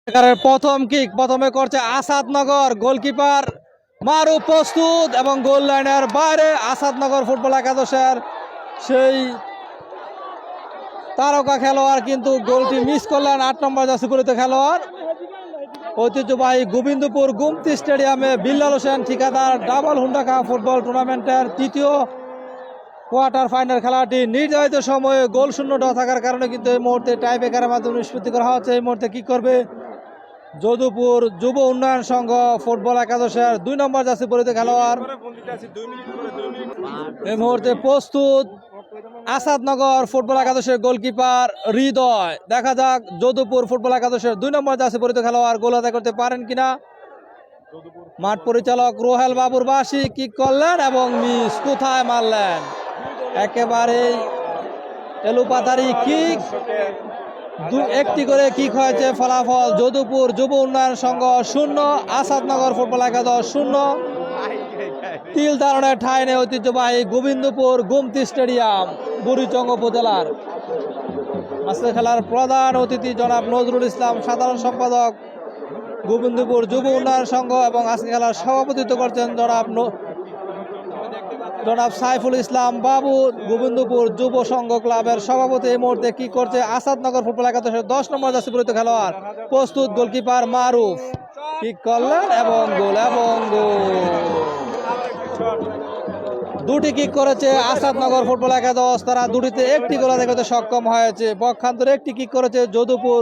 প্রথম কিক প্রথমে করছে আসাদনগর, গোলকিপার মারুফ প্রস্তুত এবং গোল লাইনের বাইরে আসাদনগর ফুটবল একাদশের সেই তারকা খেলোয়াড় কিন্তু গোলটি মিস করলেন ৮ নম্বর জার্সি পরিহিত খেলোয়াড়। ঐতিহ্যবাহী গোবিন্দপুর গুমতি স্টেডিয়ামে বিল্লাল হোসেন ঠিকাদার ডাবল হুন্ডা কাপ ফুটবল টুর্নামেন্টের তৃতীয় কোয়ার্টার ফাইনাল খেলাটি নির্ধারিত সময়ে গোল শূন্য ড্র থাকার কারণে কিন্তু এই মুহূর্তে টাই ব্রেকারের মাধ্যমে নিষ্পত্তি করা হচ্ছে। এই মুহূর্তে কি করবে যদুপুর যুব উন্নয়ন সংঘ ফুটবল একাদশের ২ নম্বর জার্সি পরিহিত খেলোয়াড়। এই মুহূর্তে প্রস্তুত আসাদনগর ফুটবল একাদশের গোলকিপার হৃদয়। দেখা যাক যদুপুর ফুটবল একাদশের ২ নম্বর জার্সি পরিহিত খেলোয়াড় গোল আদায় করতে পারেন কিনা। মাঠ পরিচালক রোহেল বাবুর বাসি কিক করলেন এবং মিস, কোথায় মারলেন, একেবারে এলুপাতারি কিক। একটি করে কিক হয়েছে, ফলাফল যদুপুর যুব উন্নয়ন সংঘ ০, আসাদনগর ফুটবল একাদশ ০। তিল ধারণের ঠাঁই নেই ঐতিহ্যবাহী গোবিন্দপুর গুমতি স্টেডিয়াম বুড়িচং উপজেলার। আজকে খেলার প্রধান অতিথি জনাব নজরুল ইসলাম, সাধারণ সম্পাদক গোবিন্দপুর যুব উন্নয়ন সংঘ, এবং আজকে খেলার সভাপতিত্ব করছেন জনাব সাইফুল ইসলাম বাবু, গোবিন্দপুর যুব সংঘ ক্লাবের সভাপতি। এই মুহূর্তে কি করছে আসাদনগর ফুটবল একাদশের ১০ নম্বর জার্সি পরিহিত খেলোয়াড়। প্রস্তুত গোলকিপার মারুফ, কিক করলেন এবং গোল দুটি কিক করেছে আসাদনগর ফুটবল একাদশ, তারা দুটিতে একটি গোল আদায় করতে সক্ষম হয়েছে। পক্ষান্তরে একটি কিক করেছে যদুপুর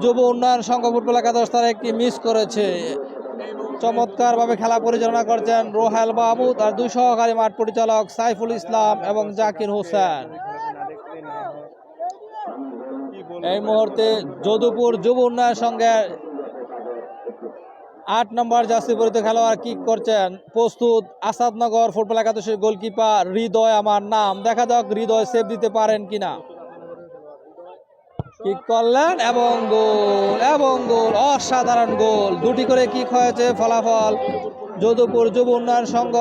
যুব উন্নয়ন সংঘ ফুটবল একাদশ, তারা একটি মিস করেছে। চমৎকারভাবে খেলা পরিচালনা করছেন রোহেল বাবু, তার ২ সহকারী মাঠ পরিচালক সাইফুল ইসলাম এবং জাকির হোসেন। এই মুহূর্তে যদুপুর যুব উন্নয়ন সংঘের ৮ নম্বর জার্সি পরিহিত খেলোয়াড় কিক করছেন। প্রস্তুত আসাদনগর ফুটবল একাদশের গোলকিপার হৃদয় আমার নাম। দেখা যাক হৃদয় সেভ দিতে পারেন কিনা। কিক করলেন এবং গোল, অসাধারণ গোল। দুটি করে কিক হয়েছে, ফলাফল যদুপুর যুব উন্নয়ন সংঘ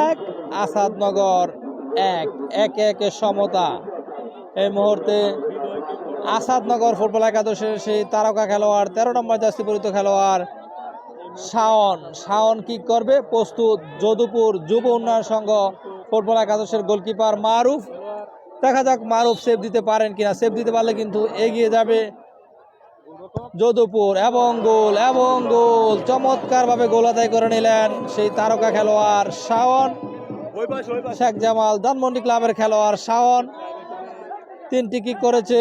১, আসাদনগর ১, ১-১ সমতা। এই মুহূর্তে আসাদনগর ফুটবল একাদশের সেই তারকা খেলোয়াড় ১৩ নম্বর জার্সি পরিহিত খেলোয়াড় শাওন কিক করবে। প্রস্তুত যদুপুর যুব উন্নয়ন সংঘ ফুটবল একাদশের গোলকিপার মারুফ। দেখা যাক মারুফ সেভ দিতে পারেন কিনা। সেভ দিতে পারলে কিন্তু এগিয়ে যাবে যদুপুর এবং গোল। চমৎকারভাবে গোল আদায় করে নিলেন সেই তারকা খেলোয়াড় শাওন, শেখ জামাল ধানমন্ডি ক্লাবের খেলোয়াড় শাওন। ৩টি কিক করেছে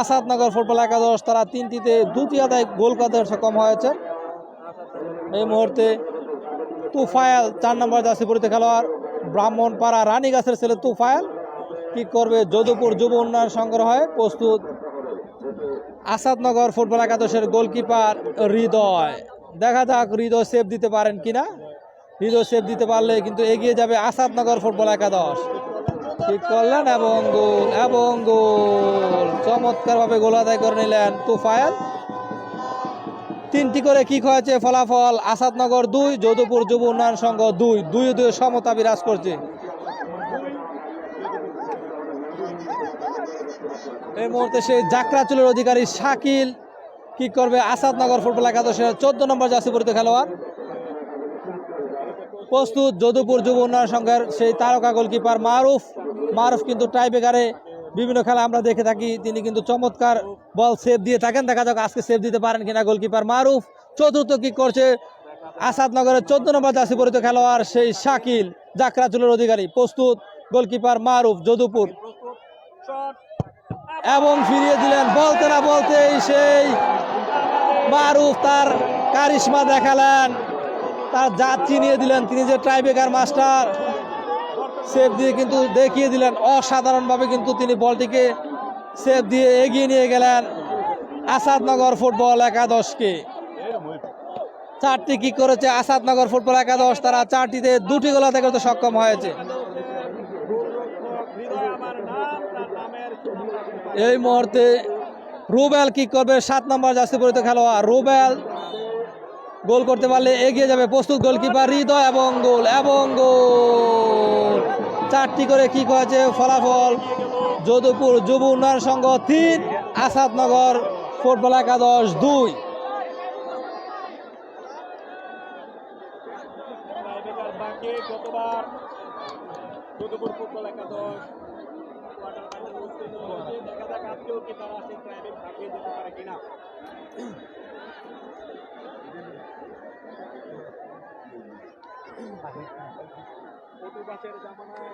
আসাদনগর ফুটবল একাদশ, তারা ৩টিতে ২টি আদায় গোল করতে সক্ষম হয়েছে। এই মুহূর্তে তুফায়েল ৪ নম্বর জার্সি পরিহিত খেলোয়াড়, ব্রাহ্মণপাড়া রানীগাছের ছেলে তুফায়েল কিক করবে যদুপুর যুব উন্নয়ন সংগ্রহ হয়। প্রস্তুত আসাদনগর ফুটবল একাদশের গোলকিপার হৃদয়। দেখা যাক হৃদয় সেভ দিতে পারেন কিনা। হৃদয় সেভ দিতে পারলে কিন্তু এগিয়ে যাবে আসাদনগর ফুটবল একাদশ। কিক করলেন এবং গোল। চমৎকারভাবে গোল আদায় করে নিলেন তুফায়েল। ৩টি করে কিক হয়েছে, ফলাফল আসাদনগর ২, যদুপুর যুব উন্নয়ন সংঘ ২, ২-২ সমতা বিরাজ করছে। এই মুহূর্তে সেই জাকরাচুলের অধিকারী শাকিল কিক করবে আসাদনগর ফুটবল একাদশের ১৪ নম্বর জার্সি পরিহিত খেলোয়াড়। প্রস্তুত যদুপুর যুব উন্নয়ন সংঘের সেই তারকা গোলকিপার মারুফ কিন্তু টাই ব্রেকারে বিভিন্ন খেলা আমরা দেখে থাকি, তিনি কিন্তু চমৎকার বল সেভ দিয়ে থাকেন। দেখা যাক আজকে সেভ দিতে পারেন কিনা গোলকিপার মারুফ। চতুর্থ কিক করছে আসাদনগরের ১৪ নম্বর জার্সি পরিহিত খেলোয়াড় সেই শাকিল, জাকরাচুলের অধিকারী। প্রস্তুত গোলকিপার মারুফ যদুপুর, এবং ফিরিয়ে দিলেন। বলতে না বলতেই সেই মারুফ তার কারিশমা দেখালেন, তার জাত চিনিয়ে দিলেন। তিনি যে ট্রাইব্রেকার মাস্টার, সেভ দিয়ে কিন্তু দেখিয়ে দিলেন। অসাধারণভাবে কিন্তু তিনি বলটিকে সেভ দিয়ে এগিয়ে নিয়ে গেলেন আসাদনগর ফুটবল একাদশকে। ৪টি কিক করেছে আসাদনগর ফুটবল একাদশ, তারা ৪টিতে ২টি গোল আদায় করতে সক্ষম হয়েছে। এই মুহূর্তে রুবেল কিক করবে ৭ নম্বর জার্সি পরিহিত খেলোয়াড়। রুবেল গোল করতে পারলে এগিয়ে যাবে। প্রস্তুত গোলকিপার হৃদয় এবং গোল। ৪টি করে কিক হয়েছে, ফলাফল যদুপুর যুব উন্নয়ন সংঘ ৩, আসাদনগর ফুটবল একাদশ ২। এবার যদুপুর ফুটবল একাদশ কোয়ার্টার ফাইনালে উত্তীর্ণ হয়েছে। দেখা যাক আজকেও কি তারা সেই ট্রাইবেল কাটিয়ে যেতে পারে কিনা। অটুপাসের জামানায়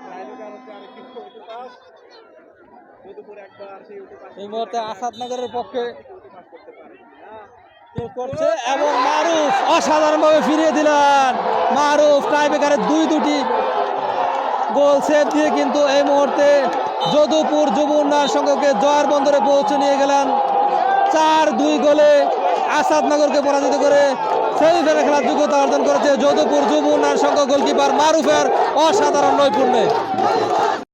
ট্রাইবেকার হচ্ছে আরেকটি অটুপাস। যদুপুর একবার সেই অটুপাস এই মুহূর্তে আসাদনগরের পক্ষে অটুপাস করতে পারে কিনা। করছে এবং মারুফ অসাধারণভাবে ফিরিয়ে দিলেন। মারুফ টাইব্রেকারের দুটি গোল সেভ দিয়ে কিন্তু এই মুহূর্তে যদুপুর যুব উন্নয়ন সংঘকে জয়ের বন্দরে পৌঁছে নিয়ে গেলেন। 4-2 গোলে আসাদনগরকে পরাজিত করে সেমিফাইনালে খেলার যোগ্যতা অর্জন করেছে যদুপুর যুব উন্নয়ন সংঘ গোলকিপার মারুফের অসাধারণ নৈপুণ্যে।